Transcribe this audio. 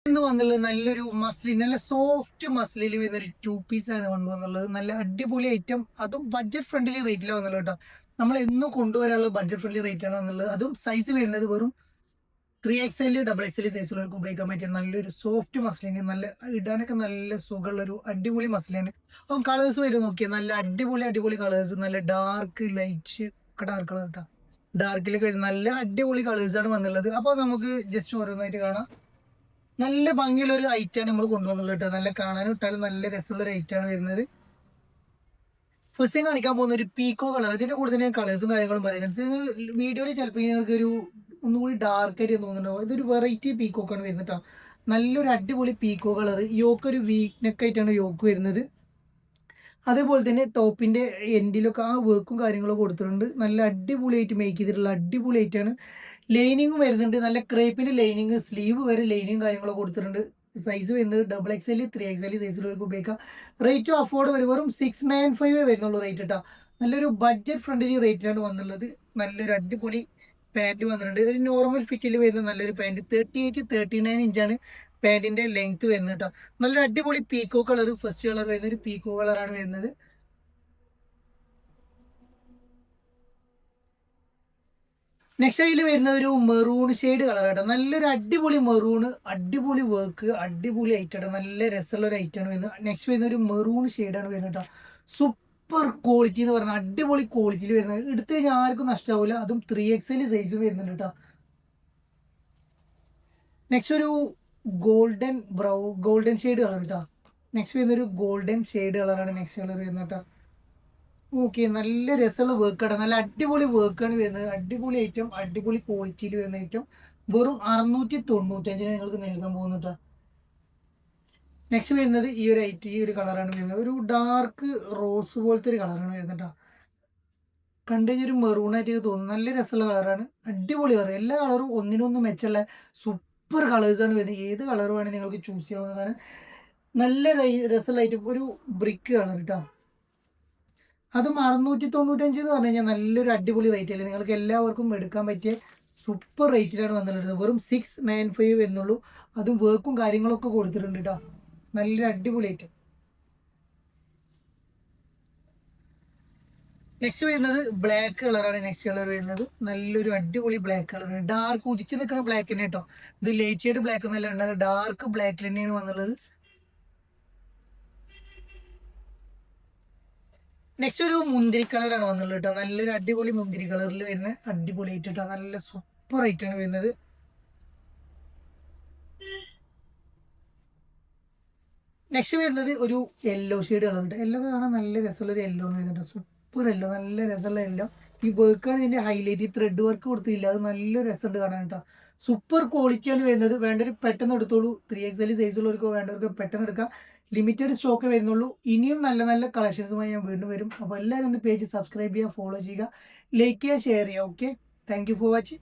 ഇന്ന് വന്നുള്ളത് നല്ലൊരു മസ്ലിൻ, നല്ല സോഫ്റ്റ് മസ്ലിൽ വരുന്ന ഒരു 2 പീസാണ് വന്നുള്ളത്. നല്ല അടിപൊളി ഐറ്റം, അതും ബഡ്ജറ്റ് ഫ്രണ്ട്ലി റേറ്റിലാണ് വന്നുള്ളത് കേട്ടോ. നമ്മൾ എന്നും കൊണ്ടുവരാനുള്ള ബഡ്ജറ്റ് ഫ്രണ്ട്ലി റേറ്റ് ആണ് വന്നുള്ളത്. അതും സൈസ് വരുന്നത് വെറും 3XL ഡബിൾ എക്സ്എൽ സൈസുള്ളവർക്ക് ഉപയോഗിക്കാൻ പറ്റിയ നല്ലൊരു സോഫ്റ്റ് മസ്ലിന്, നല്ല ഇടാനൊക്കെ നല്ല സുഖമുള്ളൊരു അടിപൊളി മസ്ലിന്. അപ്പം കളേഴ്സ് വരും നോക്കിയാൽ നല്ല അടിപൊളി അടിപൊളി കളേഴ്സ്, നല്ല ഡാർക്ക് ലൈറ്റ് ഒക്കെ ഡാർക്ക് കളർ കേട്ടോ. ഡാർക്കിലേക്ക് വരുന്ന നല്ല അടിപൊളി കളേഴ്സാണ് വന്നുള്ളത്. അപ്പോൾ നമുക്ക് ജസ്റ്റ് ഓരോന്നായിട്ട് കാണാം. നല്ല ഭംഗിയുള്ള ഒരു ഐറ്റാണ് നമ്മൾ കൊണ്ടുവന്നുള്ളത് കേട്ടോ. നല്ല കാണാനും ഇട്ടാലും നല്ല രസമുള്ള ഒരു ഐറ്റാണ് വരുന്നത്. ഫസ്റ്റ് ഞാൻ കാണിക്കാൻ പോകുന്ന ഒരു പീക്കോ കളർ. ഇതിന്റെ കൂടുതൽ ഞാൻ കളേഴ്സും കാര്യങ്ങളും പറയുന്നത് വീഡിയോയിൽ ചിലപ്പോൾ നിങ്ങൾക്ക് ഒരു ഒന്നുകൂടി ഡാർക്ക് ആയിട്ട് തോന്നുന്നുണ്ടാവും. ഇതൊരു വെറൈറ്റി പീക്കോക്കാണ് വരുന്നത് കേട്ടോ. നല്ലൊരു അടിപൊളി പീക്കോ കളർ. യോക്ക് ഒരു വീക്ക് നെക്ക് ആയിട്ടാണ് യോക്ക് വരുന്നത്. അതേപോലെ തന്നെ ടോപ്പിന്റെ എൻഡിലൊക്കെ ആ വർക്കും കാര്യങ്ങളും കൊടുത്തിട്ടുണ്ട്. നല്ല അടിപൊളിയായിട്ട് മേക്ക് ചെയ്തിട്ടുള്ള അടിപൊളിയായിട്ടാണ്. ലൈനിങ്ങും വരുന്നുണ്ട്. നല്ല ക്രേപ്പിന്റെ ലൈനിങ്, സ്ലീവ് വരെ ലൈനിങ്ങും കാര്യങ്ങളൊക്കെ കൊടുത്തിട്ടുണ്ട്. സൈസ് വരുന്നത് ഡബിൾ എക്സ്എൽ 3XL സൈസിലേക്ക് ഉപയോഗിക്കാം. റേറ്റും അഫോർഡ് വരും. വെറും 695 വരുന്നുള്ളൂ റേറ്റ് കേട്ടോ. നല്ലൊരു ബഡ്ജറ്റ് ഫ്രണ്ട്ലി റേറ്റിലാണ് വന്നുള്ളത്. നല്ലൊരു അടിപൊളി പാൻറ് വന്നിട്ടുണ്ട്. ഒരു നോർമൽ ഫിറ്റിൽ വരുന്ന നല്ലൊരു പാൻറ്. 38-39 ഇഞ്ചാണ് പാൻറിന്റെ ലെങ്ത് വരുന്നത് കേട്ടോ. നല്ലൊരു അടിപൊളി പീക്കോ കളർ, ഫസ്റ്റ് കളർ വരുന്ന ഒരു പീക്കോ കളറാണ് വരുന്നത്. നെക്സ്റ്റ് അതിൽ വരുന്നത് ഒരു മെറൂൺ ഷെയ്ഡ് കളർ കേട്ടോ. നല്ലൊരു അടിപൊളി മെറൂണ്, അടിപൊളി വർക്ക്, അടിപൊളി ഐറ്റാണ്. നല്ല രസമുള്ള ഒരു ഐറ്റാണ് വരുന്നത്. നെക്സ്റ്റ് വരുന്ന ഒരു മെറൂൺ ഷെയ്ഡാണ് വരുന്നത് കേട്ടോ. സൂപ്പർ ക്വാളിറ്റി എന്ന് പറഞ്ഞാൽ അടിപൊളി ക്വാളിറ്റിയിൽ വരുന്നത്. എടുത്തു കഴിഞ്ഞാൽ ആർക്കും നഷ്ടമാവില്ല. അതും 3XL സൈസും വരുന്നുണ്ട് കേട്ടോ. നെക്സ്റ്റ് ഒരു ഗോൾഡൻ ഷെയ്ഡ് കളർ കേട്ടോ. നെക്സ്റ്റ് വരുന്ന ഒരു ഗോൾഡൻ ഷെയ്ഡ് കളറാണ് നെക്സ്റ്റ് കളർ വരുന്നത് കേട്ടോ. ഓക്കെ, നല്ല രസമുള്ള വർക്കാണ്. നല്ല അടിപൊളി വർക്കാണ് വരുന്നത്. അടിപൊളി ഐറ്റം, അടിപൊളി ക്വാളിറ്റിയിൽ വരുന്ന ഐറ്റം. വെറും 695 നിങ്ങൾക്ക് നൽകാൻ പോകുന്നുട്ടോ. നെക്സ്റ്റ് വരുന്നത് ഈ ഒരു കളറാണ് വരുന്നത്. ഒരു ഡാർക്ക് റോസ് പോലത്തെ ഒരു കളറാണ് വരുന്നത് കേട്ടോ. കണ്ടു കഴിഞ്ഞാൽ ഒരു മെറൂൺ ആയിട്ട് തോന്നുന്നു. നല്ല രസമുള്ള കളറാണ്. അടിപൊളി കളർ. എല്ലാ കളറും ഒന്നിനൊന്നും മെച്ചമുള്ള സൂപ്പർ കളേഴ്സാണ് വരുന്നത്. ഏത് കളർ വേണമെങ്കിൽ നിങ്ങൾക്ക് ചൂസ് ചെയ്യാവുന്നതാണ്. നല്ല രസമുള്ള ഐറ്റം, ഒരു ബ്രിക്ക് കളർ കേട്ടോ. അതും 695 എന്ന് പറഞ്ഞു കഴിഞ്ഞാൽ നല്ലൊരു അടിപൊളി റേറ്റ് അല്ലേ. നിങ്ങൾക്ക് എല്ലാവർക്കും എടുക്കാൻ പറ്റിയ സൂപ്പർ റേറ്റിലാണ് വന്നിട്ടുള്ളത്. വെറും 695 വരുന്നുള്ളൂ. അതും വർക്കും കാര്യങ്ങളൊക്കെ കൊടുത്തിട്ടുണ്ട് കേട്ടോ. നല്ലൊരു അടിപൊളി ഐറ്റം. നെക്സ്റ്റ് വരുന്നത് ബ്ലാക്ക് കളറാണ്. നെക്സ്റ്റ് കളർ വരുന്നത് നല്ലൊരു അടിപൊളി ബ്ലാക്ക് കളറാണ്. ഡാർക്ക് ഉദിച്ച് നിൽക്കുന്ന ബ്ലാക്ക് തന്നെ കേട്ടോ. ഇത് ലൈറ്റ് ഷെയ്ഡ് ബ്ലാക്ക് ഒന്നല്ല, ഡാർക്ക് ബ്ലാക്ക് തന്നെയാണ് വന്നുള്ളത്. നെക്സ്റ്റ് ഒരു മുന്തിരി കളറാണ് വന്നുള്ളത് കേട്ടോ. നല്ലൊരു അടിപൊളി മുന്തിരി കളറിൽ വരുന്ന അടിപൊളി ആയിട്ട് കേട്ടോ. നല്ല സൂപ്പർ ആയിട്ടാണ് വരുന്നത്. നെക്സ്റ്റ് വരുന്നത് ഒരു യെല്ലോ ഷെയ്ഡ് കളർ കേട്ടോ. യെല്ലോ കാണാൻ നല്ല രസമുള്ള ഒരു യെല്ലോ ആണ് വരുന്നുണ്ട്. സൂപ്പർ യെല്ലോ, നല്ല രസമുള്ള യെല്ലോ. ഈ വർക്കാണ് ഇതിന്റെ ഹൈലൈറ്റ്. ഈ ത്രെഡ് വർക്ക് കൊടുത്തില്ല, അത് നല്ല രസമുണ്ട് കാണാൻ കേട്ടോ. സൂപ്പർ ക്വാളിറ്റിയാണ് വരുന്നത്. വേണ്ടവർ പെട്ടെന്ന് എടുത്തോളൂ. 3XL സൈസുള്ളവർക്ക് വേണ്ടവർക്ക് പെട്ടെന്ന് എടുക്കാം. ലിമിറ്റഡ് സ്റ്റോക്ക് വരുന്നുള്ളൂ. ഇനിയും നല്ല നല്ല കളക്ഷൻസുമായി ഞാൻ വീണ്ടും വരും. അപ്പോൾ എല്ലാവരും ഒന്ന് പേജ് സബ്സ്ക്രൈബ് ചെയ്യുക, ഫോളോ ചെയ്യുക, ലൈക്ക് ചെയ്യുക, ഷെയർ ചെയ്യുക. Okay, thank you for watching.